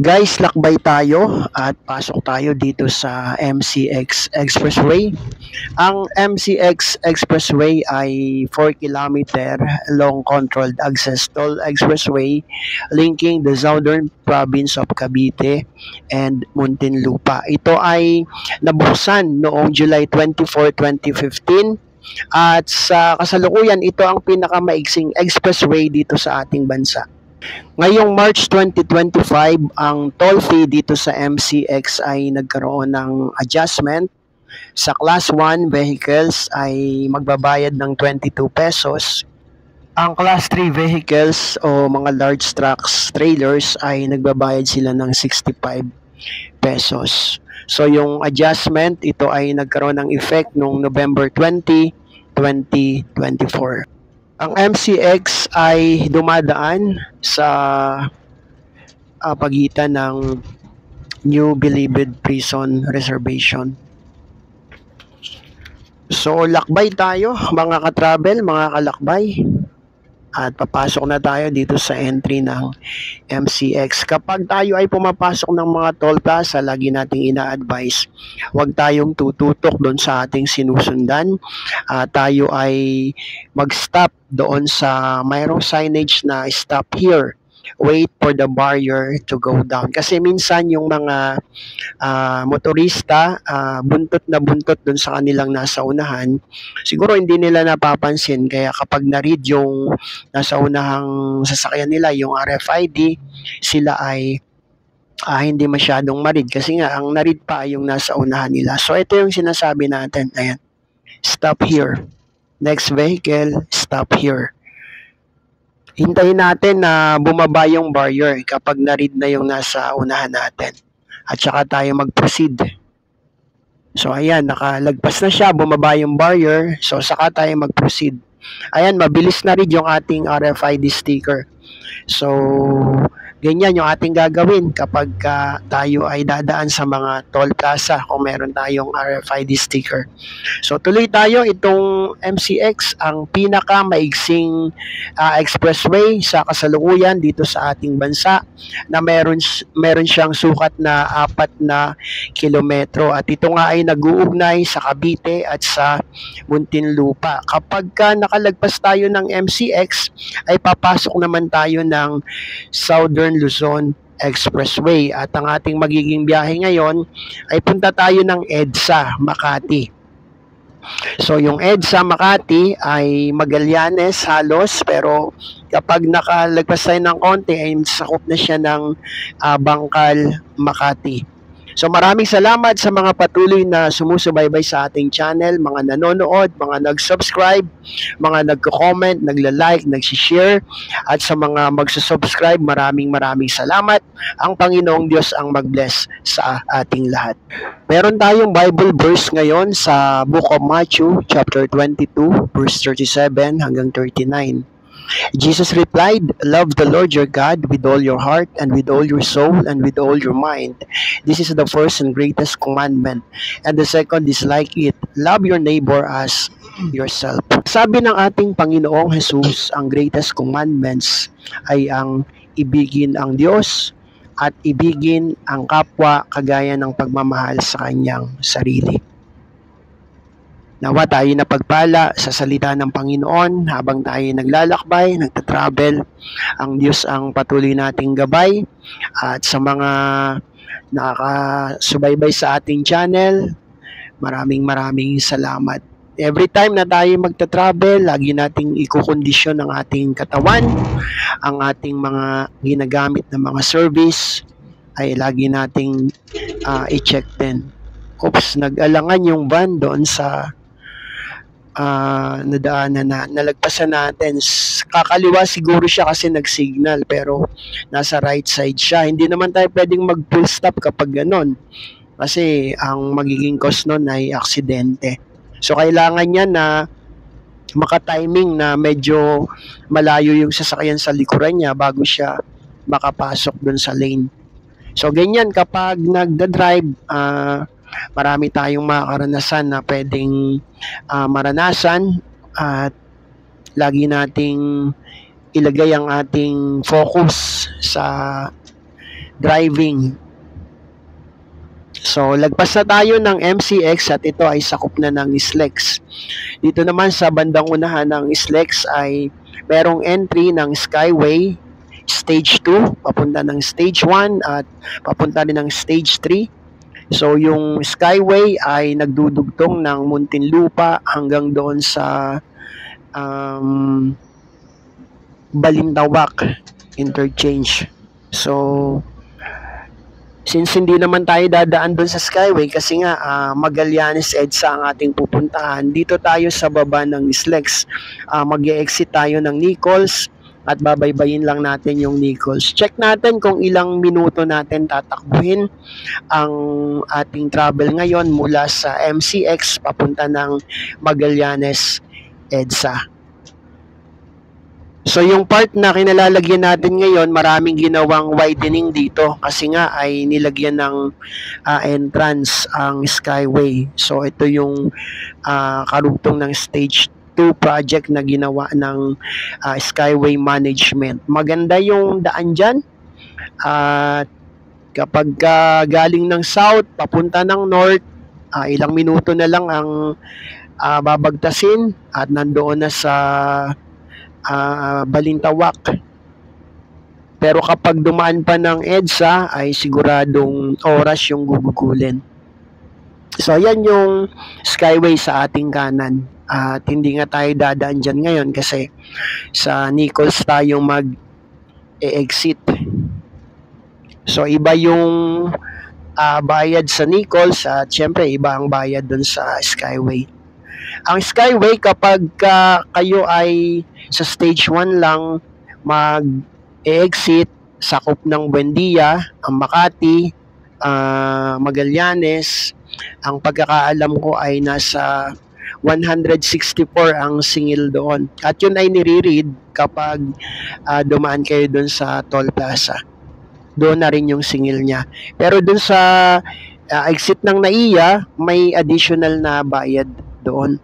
Guys, lakbay tayo at pasok tayo dito sa MCX Expressway. Ang MCX Expressway ay 4 kilometer long controlled access toll expressway linking the southern province of Cavite and Muntinlupa. Ito ay nabuksan noong July 24, 2015 at sa kasalukuyan ito ang pinakamaiksing expressway dito sa ating bansa. Ngayong March 2025, ang toll fee dito sa MCX ay nagkaroon ng adjustment. Sa Class 1 vehicles ay magbabayad ng 22 pesos. Ang Class 3 vehicles o mga large trucks, trailers ay nagbabayad sila ng 65 pesos. So yung adjustment, ito ay nagkaroon ng effect noong November 20, 2024. Ang MCX ay dumadaan sa pagitan ng New Bilibid Prison Reservation. So lakbay tayo mga ka-travel, mga kalakbay. At papasok na tayo dito sa entry ng MCX. Kapag tayo ay pumapasok ng mga toll plaza, lagi nating ina-advise, huwag tayong tututok doon sa ating sinusundan. Tayo ay mag-stop doon sa mayroong signage na stop here. Wait for the barrier to go down. Kasi minsan yung mga motorista, buntot na buntot dun sa kanilang nasa unahan, siguro hindi nila napapansin. Kaya kapag na-read yung nasa unahang sasakyan nila, yung RFID, sila ay hindi masyadong ma-read. Kasi nga, ang na-read pa yung nasa unahan nila. So, ito yung sinasabi natin. Ayan. Stop here. Next vehicle, stop here. Hintayin natin na bumaba yung barrier kapag na-read na yung nasa unahan natin. At saka tayo mag-proceed. So ayan, nakalagpas na siya, bumaba yung barrier. So saka tayo mag-proceed. Ayan, mabilis na rin yung ating RFID sticker. So ganyan yung ating gagawin kapag tayo ay dadaan sa mga toll plaza kung meron tayong RFID sticker. So tuloy tayo, itong MCX ang pinakamaigsing expressway sa kasalukuyan dito sa ating bansa na meron siyang sukat na 4 na kilometro at ito nga ay nag-uugnay sa Cavite at sa Muntinlupa. Kapag nakalagpas tayo ng MCX ay papasok naman tayo ng Southern Luzon Expressway at ang ating magiging biyahe ngayon ay punta tayo ng EDSA, Makati. So yung EDSA Makati ay Magallanes halos, pero kapag nakalagpas tayo ng konti ay sakop na siya ng Bangkal, Makati. So maraming salamat sa mga patuloy na sumusubaybay sa ating channel, mga nanonood, mga nag-subscribe, mga nagko-comment, nagla-like, nag-share, at sa mga magsusubscribe, maraming salamat. Ang Panginoong Diyos ang mag-bless sa ating lahat. Meron tayong Bible verse ngayon sa Book of Matthew, chapter 22, verse 37 hanggang 39. Jesus replied, "Love the Lord your God with all your heart and with all your soul and with all your mind. This is the first and greatest commandment. And the second is like it, love your neighbor as yourself." Sabi ng ating Panginoong Jesus, ang greatest commandments ay ang ibigin ang Diyos at ibigin ang kapwa kagaya ng pagmamahal sa kanyang sarili. Nawa tayo napagpala sa salita ng Panginoon habang tayo naglalakbay, nagtatravel. Ang Diyos ang patuloy nating gabay at sa mga nakakasubaybay sa ating channel, maraming salamat. Every time na tayo magta-travel, lagi nating ikukondisyon ang ating katawan, ang ating mga ginagamit na mga service ay lagi nating i-check din. Oops, nag-alangan yung van doon sa nadaanan na nalagpasan natin. Kakaliwa siguro siya kasi nag-signal pero nasa right side siya. Hindi naman tayo pwedeng mag-full stop kapag ganon kasi ang magiging cause nun ay aksidente. So kailangan niya na maka-timing na medyo malayo yung sasakyan sa likuran niya bago siya makapasok dun sa lane. So ganyan kapag nagda-drive, marami tayong mga karanasan na pwedeng maranasan at lagi nating ilagay ang ating focus sa driving. So, lagpas na tayo ng MCX at ito ay sakop na ng SLEX. Dito naman sa bandang unahan ng SLEX ay merong entry ng Skyway Stage 2, papunta ng Stage 1 at papunta rin ng Stage 3. So, yung Skyway ay nagdudugtong ng Muntinlupa hanggang doon sa Balintawak Interchange. So, since hindi naman tayo dadaan doon sa Skyway kasi nga Magallanes EDSA ang ating pupuntahan, dito tayo sa baba ng SLEX. Mag-e-exit tayo ng Nichols at babaybayin lang natin yung Nichols. Check natin kung ilang minuto natin tatakbuhin ang ating travel ngayon mula sa MCX papunta ng Magallanes EDSA. So yung part na kinalalagyan natin ngayon, maraming ginawang widening dito kasi nga ay nilagyan ng entrance ang Skyway. So ito yung karugtong ng Stage 2 project na ginawa ng Skyway Management. Maganda yung daan dyan. Kapag galing ng south, papunta ng north, ilang minuto na lang ang babagtasin at nandoon na sa Balintawak. Pero kapag dumaan pa ng EDSA ay siguradong oras yung gugugulin. So yan yung Skyway sa ating kanan. At hindi nga tayo dadaan dyan ngayon kasi sa Nichols tayo mag-exit. So iba yung bayad sa Nichols at syempre iba ang bayad dun sa Skyway. Ang Skyway kapag kayo ay sa Stage 1 lang mag-exit, sakop ng Buendia, ang Makati, Magallanes, ang pagkakaalam ko ay nasa 164 ang singil doon. At yun ay nire-read kapag dumaan kayo doon sa Toll Plaza. Doon na rin yung singil niya. Pero doon sa exit ng NAIA, may additional na bayad doon.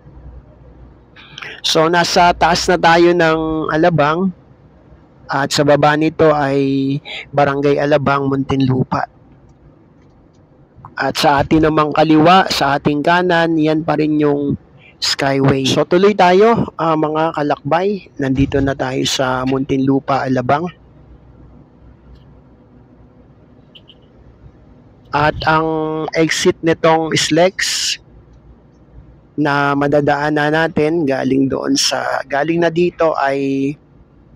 So, nasa taas na tayo ng Alabang at sa baba nito ay Barangay Alabang, Muntinlupa. At sa ating namang kaliwa, sa ating kanan, yan pa rin yung Skyway. So, tuloy tayo mga kalakbay. Nandito na tayo sa Muntinlupa, Alabang. At ang exit nitong SLEX na madadaanan natin galing na dito ay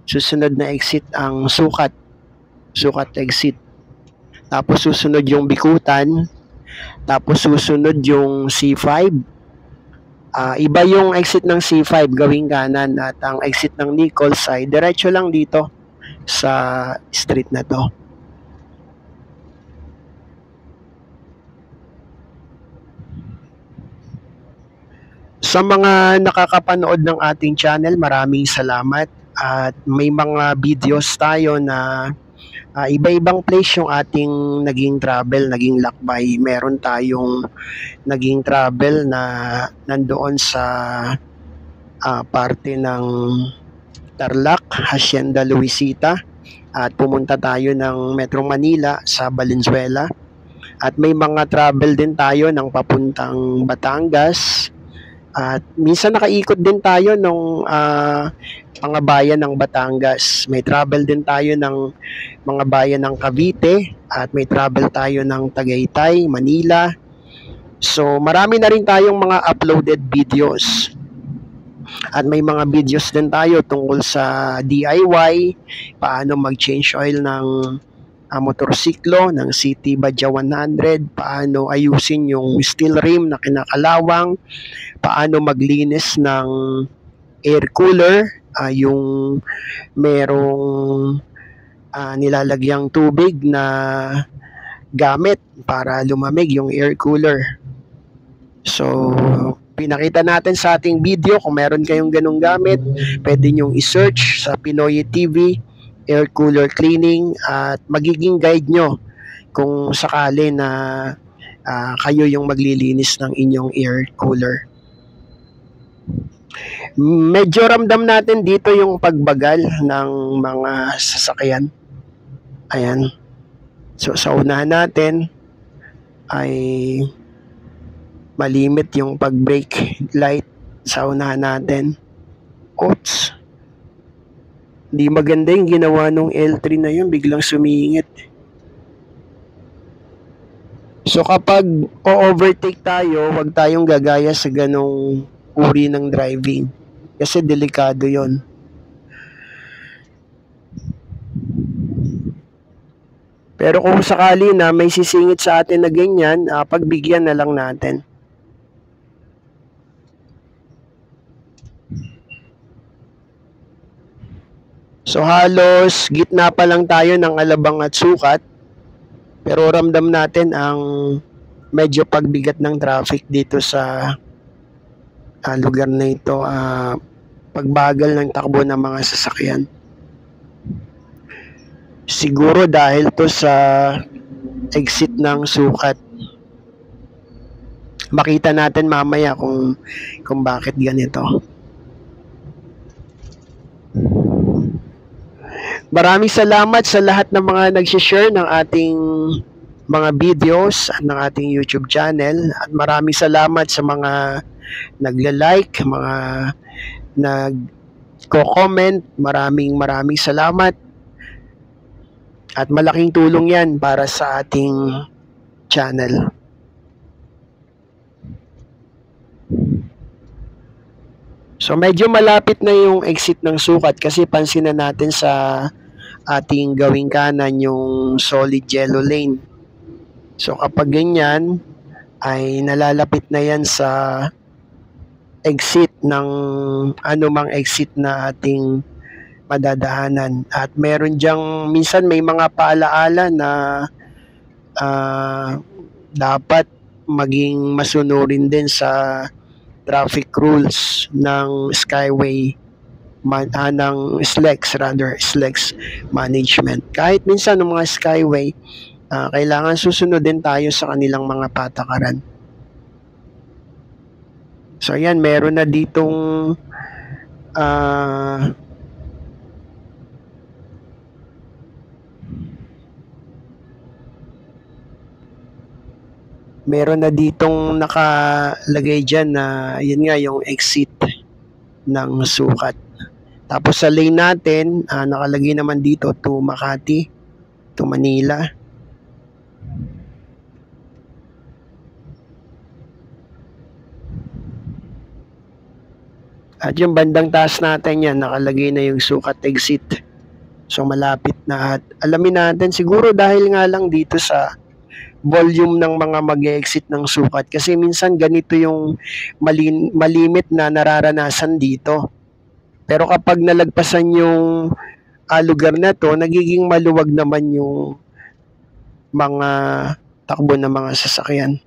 susunod na exit ang Sukat exit, tapos susunod yung Bikutan, tapos susunod yung C5. Iba yung exit ng C5 gawing kanan at ang exit ng Nichols ay diretso lang dito sa street na to. Sa mga nakakapanood ng ating channel, maraming salamat at may mga videos tayo na iba-ibang place yung ating naging travel, naging lakbay. Meron tayong naging travel na nandoon sa parte ng Tarlac, Hacienda Luisita, at pumunta tayo ng Metro Manila sa Valenzuela. At may mga travel din tayo ng papuntang Batangas. At minsan nakaikot din tayo ng mga bayan ng Batangas. May travel din tayo ng mga bayan ng Cavite at may travel tayo ng Tagaytay, Manila. So marami na rin tayong mga uploaded videos. At may mga videos din tayo tungkol sa DIY, paano mag-change oil ng motorsiklo ng City Badja 100, paano ayusin yung steel rim na kinakalawang, paano maglinis ng air cooler, yung merong nilalagyang tubig na gamit para lumamig yung air cooler. So, pinakita natin sa ating video. Kung meron kayong ganung gamit, pwede nyong i-search sa Pinoy TV air cooler cleaning at magiging guide nyo kung sakali na kayo yung maglilinis ng inyong air cooler. Medyo ramdam natin dito yung pagbagal ng mga sasakyan. Ayan. So sa unahan natin ay malimit yung pag-brake light sa unahan natin. Oops. Hindi maganda yung ginawa nung L3 na yun, biglang sumingit. So kapag o-overtake tayo, huwag tayong gagaya sa ganong uri ng driving. Kasi delikado yon. Pero kung sakali na may sisingit sa atin na ganyan, pagbigyan na lang natin. So halos gitna pa lang tayo ng Alabang at Sukat, pero ramdam natin ang medyo pagbigat ng traffic dito sa lugar na ito, pagbagal ng takbo ng mga sasakyan. Siguro dahil to sa exit ng Sukat. Makita natin mamaya kung bakit ganito. Maraming salamat sa lahat ng mga nag-share ng ating mga videos at ng ating YouTube channel. At maraming salamat sa mga nagla-like, mga nagko-comment. Maraming salamat. At malaking tulong yan para sa ating channel. So medyo malapit na yung exit ng Sukat kasi pansin na natin sa ating gawing kanan yung solid yellow lane. So kapag ganyan ay nalalapit na yan sa exit ng anumang exit na ating madadaanan. At meron diyang, minsan may mga paalaala na dapat maging masunurin din sa traffic rules ng Skyway, ng SLEX management. Kahit minsan ng mga Skyway, kailangan susunod din tayo sa kanilang mga patakaran. So yan, meron na ditong meron na ditong nakalagay dyan na yun nga yung exit ng Sukat. Tapos sa lane natin, nakalagay naman dito to Makati, to Manila. At yung bandang taas natin yan, nakalagay na yung Sukat exit. So malapit na. At alamin natin, siguro dahil nga lang dito sa volume ng mga mag-exit ng Sukat. Kasi minsan ganito yung malimit na nararanasan dito. Pero kapag nalagpasan yung lugar na to, nagiging maluwag naman yung mga takbo ng mga sasakyan.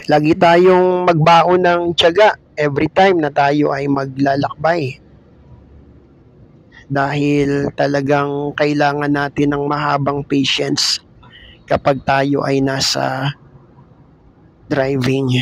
Lagi tayong magbaon ng tiyaga every time na tayo ay maglalakbay. Dahil talagang kailangan natin ng mahabang patience kapag tayo ay nasa driving.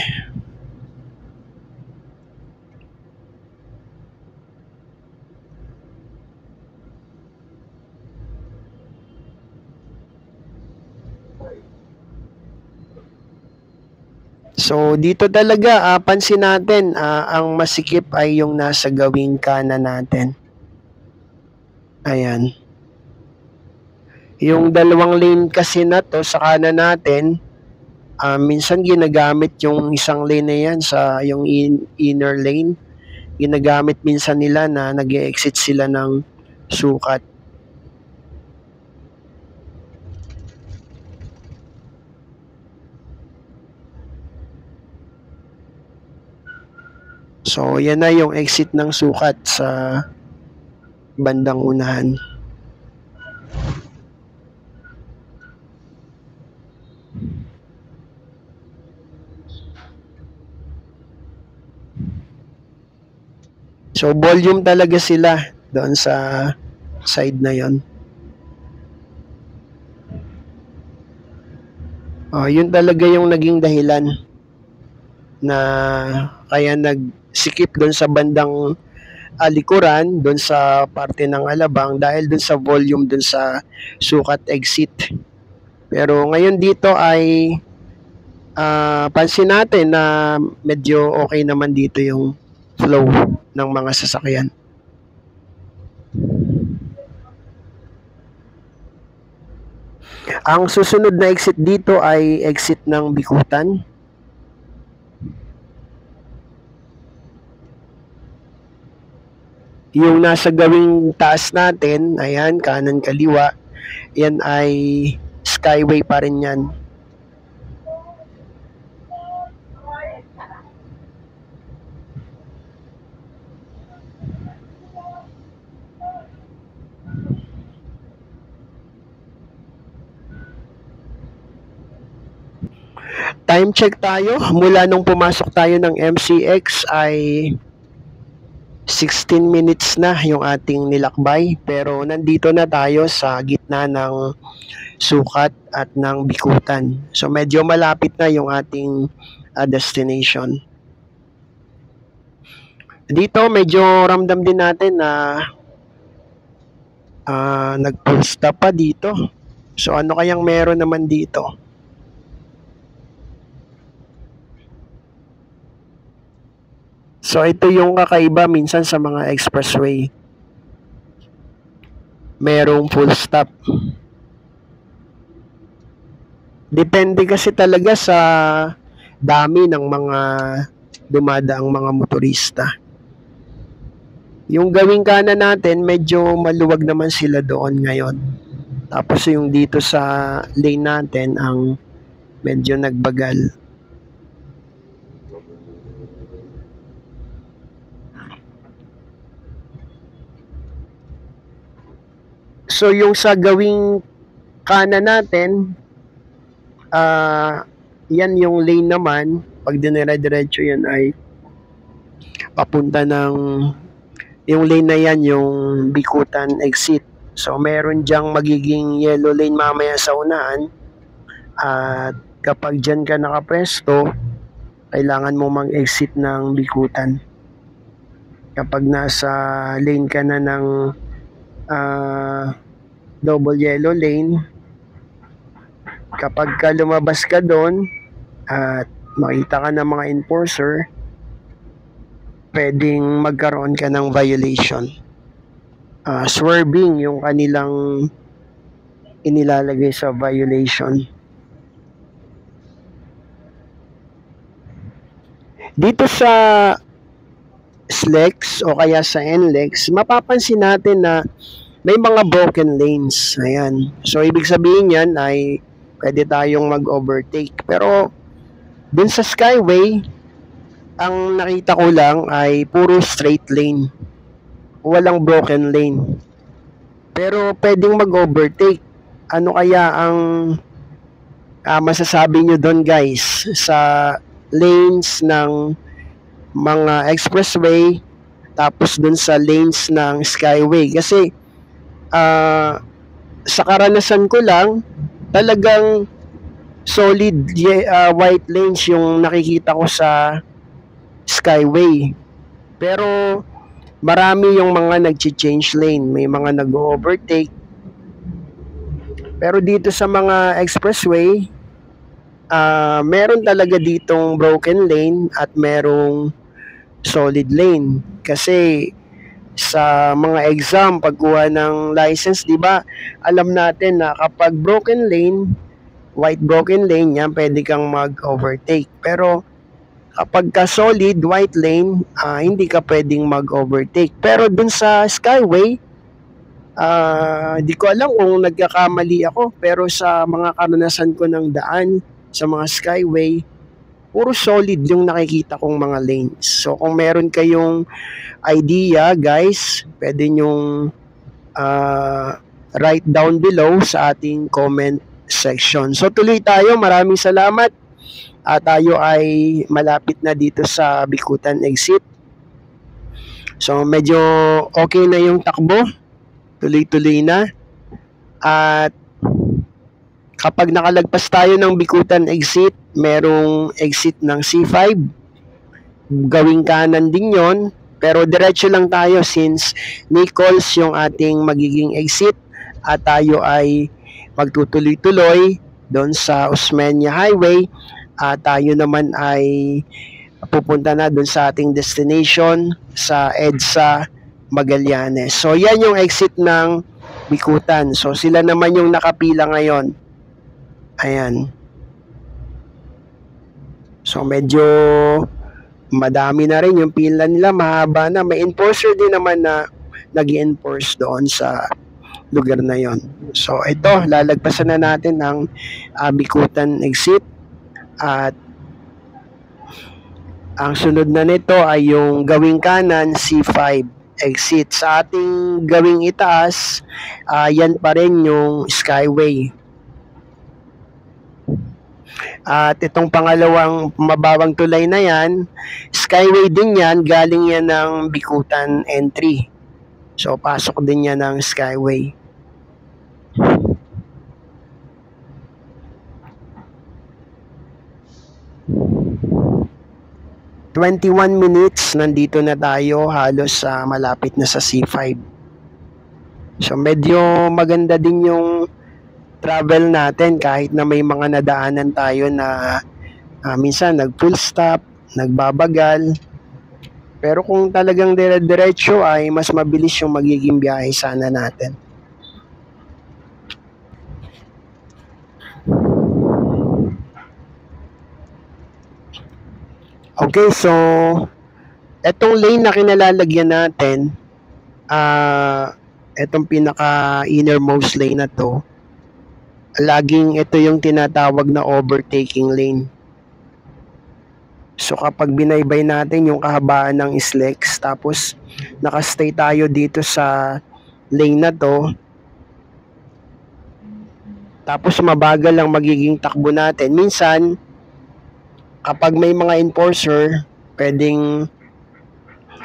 So dito talaga pansin natin ang masikip ay yung nasa gawing kanan natin. Ayan. Yung dalawang lane kasi na to sa kanan natin, minsan ginagamit yung isang lane na yan sa yung inner lane. Ginagamit minsan nila na nag-exit sila ng Sukat. So yan na yung exit ng Sukat sa bandang unahan. So volume talaga sila doon sa side na yon. Yun talaga yung naging dahilan na kaya nagsikip doon sa bandang likuran doon sa parte ng Alabang dahil doon sa volume doon sa sukat exit. Pero ngayon dito ay pansin natin na medyo okay naman dito yung flow ng mga sasakyan. Ang susunod na exit dito ay exit ng Bikutan. Yung nasa gawing taas natin, ayan, kanan kaliwa, yan ay Skyway pa rin yan. Time check tayo. Mula nung pumasok tayo ng MCX ay 16 minutes na yung ating nilakbay. Pero nandito na tayo sa gitna ng sukat at ng Bikutan. So medyo malapit na yung ating destination. Dito medyo ramdam din natin na nag-full stop pa dito. So ano kayang meron naman dito? So ito yung kakaiba minsan sa mga expressway. Merong full stop. Depende kasi talaga sa dami ng mga dumadaang mga motorista. Yung gawing kanan natin, medyo maluwag naman sila doon ngayon. Tapos yung dito sa lane natin, ang medyo nagbagal. So yung sa gawing kanan natin, yan yung lane naman. Pag dinire-diretso yan ay papunta ng, yung lane na yan yung Bikutan exit. So meron dyang magiging yellow lane mamaya sa unahan. At kapag dyan ka nakapresto, kailangan mo mag-exit ng Bikutan. Kapag nasa lane ka na ng double yellow lane, kapag ka lumabas ka doon at makita ka ng mga enforcer, pwedeng magkaroon ka ng violation. Swerving yung kanilang inilalagay sa violation. Dito sa SLEX o kaya sa NLEX, mapapansin natin na may mga broken lanes. Ayan. So, ibig sabihin yan ay pwede tayong mag-overtake. Pero, dun sa Skyway, ang nakita ko lang ay puro straight lane. Walang broken lane. Pero, pwedeng mag-overtake. Ano kaya ang masasabi nyo doon, guys, sa lanes ng mga expressway tapos dun sa lanes ng Skyway? Kasi sa karanasan ko lang, talagang solid white lanes yung nakikita ko sa Skyway. Pero marami yung mga nag-change lane, may mga nag-overtake. Pero dito sa mga expressway, meron talaga ditong broken lane at merong solid lane. Kasi sa mga exam, pagkuha ng license, di ba, alam natin na kapag broken lane, white broken lane, yan, pwede kang mag-overtake. Pero kapag ka solid white lane, hindi ka pwedeng mag-overtake. Pero dun sa Skyway, di ko alam kung nagkakamali ako, pero sa mga karanasan ko ng daan sa mga Skyway, puro solid yung nakikita kong mga lanes. So kung meron kayong idea, guys, pwede nyong write down below sa ating comment section. So tuloy tayo, maraming salamat. Tayo ay malapit na dito sa Bikutan exit. So medyo okay na yung takbo, tuloy-tuloy na. At kapag nakalagpas tayo ng Bikutan exit, merong exit ng C5. Gawing kanan din yon. Pero diretso lang tayo since Nichols yung ating magiging exit at tayo ay magtutuloy-tuloy doon sa Osmeña Highway at tayo naman ay pupunta na doon sa ating destination sa EDSA Magallanes. So yan yung exit ng Bikutan. So sila naman yung nakapila ngayon. Ayan. So medyo madami na rin yung pila nila, mahaba na. May enforcer din naman na nag-enforce doon sa lugar na yon. So ito, lalagpasan na natin ang Bikutan exit at ang sunod na nito ay yung gawing kanan C5 exit. Sa ating gawing itaas, yan pa rin yung Skyway. At itong pangalawang mababang tulay na yan, Skyway din yan, galing yan ng Bikutan entry. So pasok din yan ng Skyway. ...21 minutes, nandito na tayo, halos malapit na sa C5. So medyo maganda din yung travel natin kahit na may mga nadaanan tayo na minsan nag-full stop, nagbabagal. Pero kung talagang dire-diretso ay mas mabilis yung magiging biyahe sana natin. Okay, so etong lane na kinalalagyan natin, etong pinaka innermost lane na to, laging ito yung tinatawag na overtaking lane. So kapag binaybay natin yung kahabaan ng SLEX, tapos nakastay tayo dito sa lane na to, tapos mabagal lang magiging takbo natin, minsan kapag may mga enforcer, pwedeng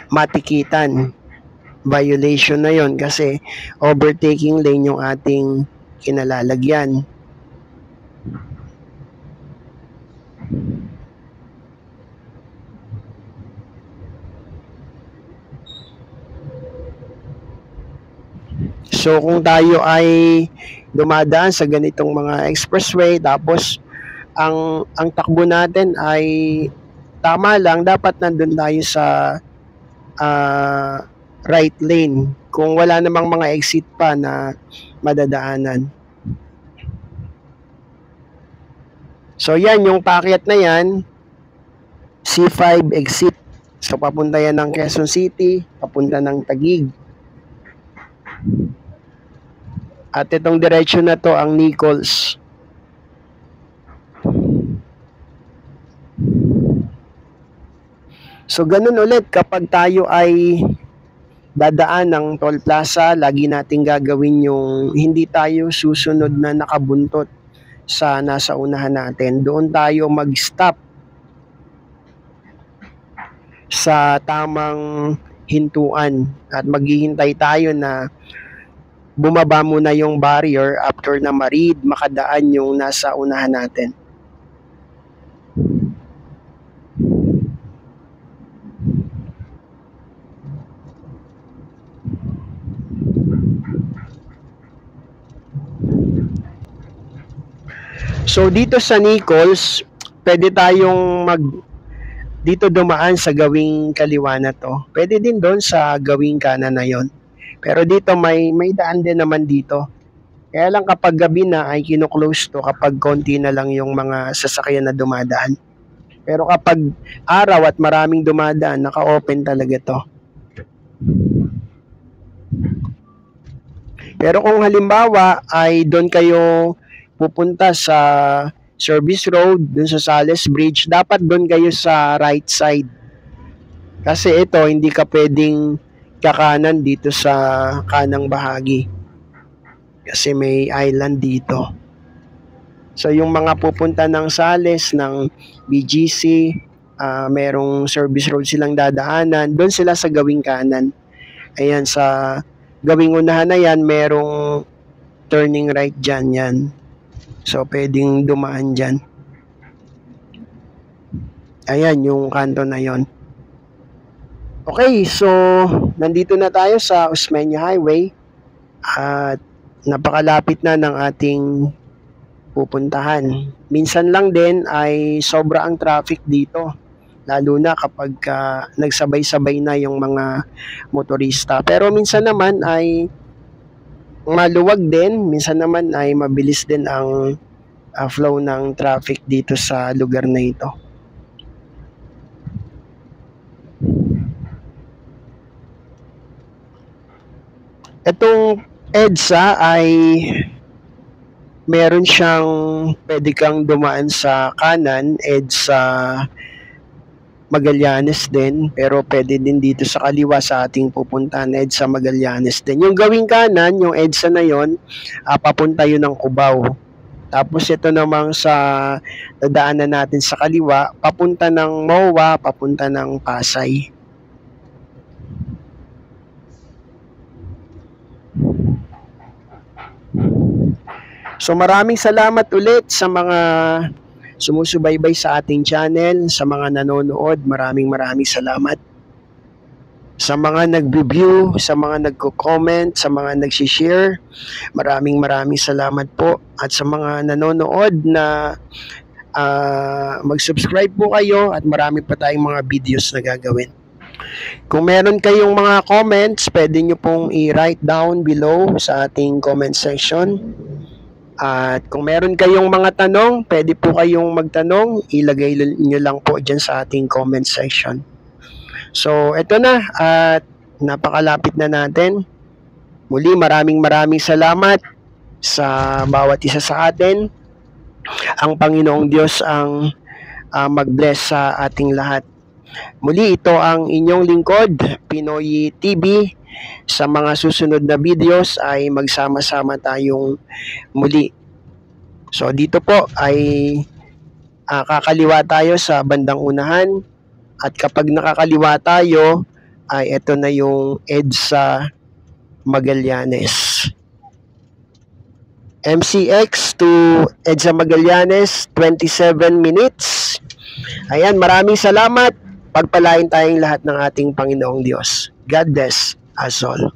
matikitan. Violation na yon kasi overtaking lane yung ating kinalalagyan. So kung tayo ay dumadaan sa ganitong mga expressway, tapos ang takbo natin ay tama lang, dapat nandun tayo sa right lane kung wala namang mga exit pa na madadaanan. So yan, yung paakyat na yan, C5 exit. So papunta yan ng Quezon City, papunta ng Taguig. At itong diretso na to ang Nichols. So ganun ulit, kapag tayo ay dadaan ng toll plaza, lagi nating gagawin yung hindi tayo susunod na nakabuntot sa nasa unahan natin. Doon tayo mag-stop sa tamang hintuan at maghihintay tayo na bumaba muna yung barrier after na ma-read, makadaan yung nasa unahan natin. So dito sa Nichols, pwede tayong dito dumaan sa gawing kaliwa na to. Pwede din doon sa gawing kanan na yon. Pero dito may daan din naman dito. Kaya lang kapag gabi na ay kino-close to kapag konti na lang yung mga sasakyan na dumadaan. Pero kapag araw at maraming dumadaan, naka-open talaga to. Pero kung halimbawa ay doon kayo pupunta sa service road, dun sa Sales Bridge, dapat doon kayo sa right side. Kasi ito, hindi ka pwedeng kakanan dito sa kanang bahagi. Kasi may island dito. So yung mga pupunta ng Sales, ng BGC, merong service road silang dadaanan, doon sila sa gawing kanan. Ayan, sa gawing unahan na yan, merong turning right dyan yan. So, pwedeng dumaan dyan. Ayan, yung kanto na yon. Okay, so nandito na tayo sa Osmeña Highway at napakalapit na ng ating pupuntahan. Minsan lang din ay sobra ang traffic dito, lalo na kapag nagsabay-sabay na yung mga motorista. Pero minsan naman ay maluwag din, minsan naman ay mabilis din ang flow ng traffic dito sa lugar na ito. Itong EDSA ay meron siyang pwede kang dumaan sa kanan, EDSA Magallanes din, pero pwede din dito sa kaliwa sa ating pupuntahan, EDSA Magallanes din. Yung gawing kanan, yung EDSA na yon, papunta yun ng Cubao. Tapos ito namang sa dadaanan natin sa kaliwa, papunta ng MOA, papunta ng Pasay. So maraming salamat ulit sa mga sumusubaybay sa ating channel, sa mga nanonood, maraming salamat. Sa mga nag-review, sa mga nagko-comment, sa mga nag-share, maraming salamat po. At sa mga nanonood na mag-subscribe po kayo at marami pa tayong mga videos na gagawin. Kung meron kayong mga comments, pwede nyo pong i-write down below sa ating comment section. At kung meron kayong mga tanong, pwede po kayong magtanong, ilagay nyo lang po dyan sa ating comment section. So, ito na at napakalapit na natin. Muli, maraming salamat sa bawat isa sa atin. Ang Panginoong Diyos ang mag-bless sa ating lahat. Muli, ito ang inyong lingkod, Pinoy TV. Sa mga susunod na videos ay magsama-sama tayong muli. So dito po ay kakaliwa tayo sa bandang unahan at kapag nakakaliwa tayo ay ito na yung EDSA Magallanes. MCX to EDSA Magallanes, 27 minutes. Ayan, maraming salamat. Pagpalain tayong lahat ng ating Panginoong Diyos. God bless us all.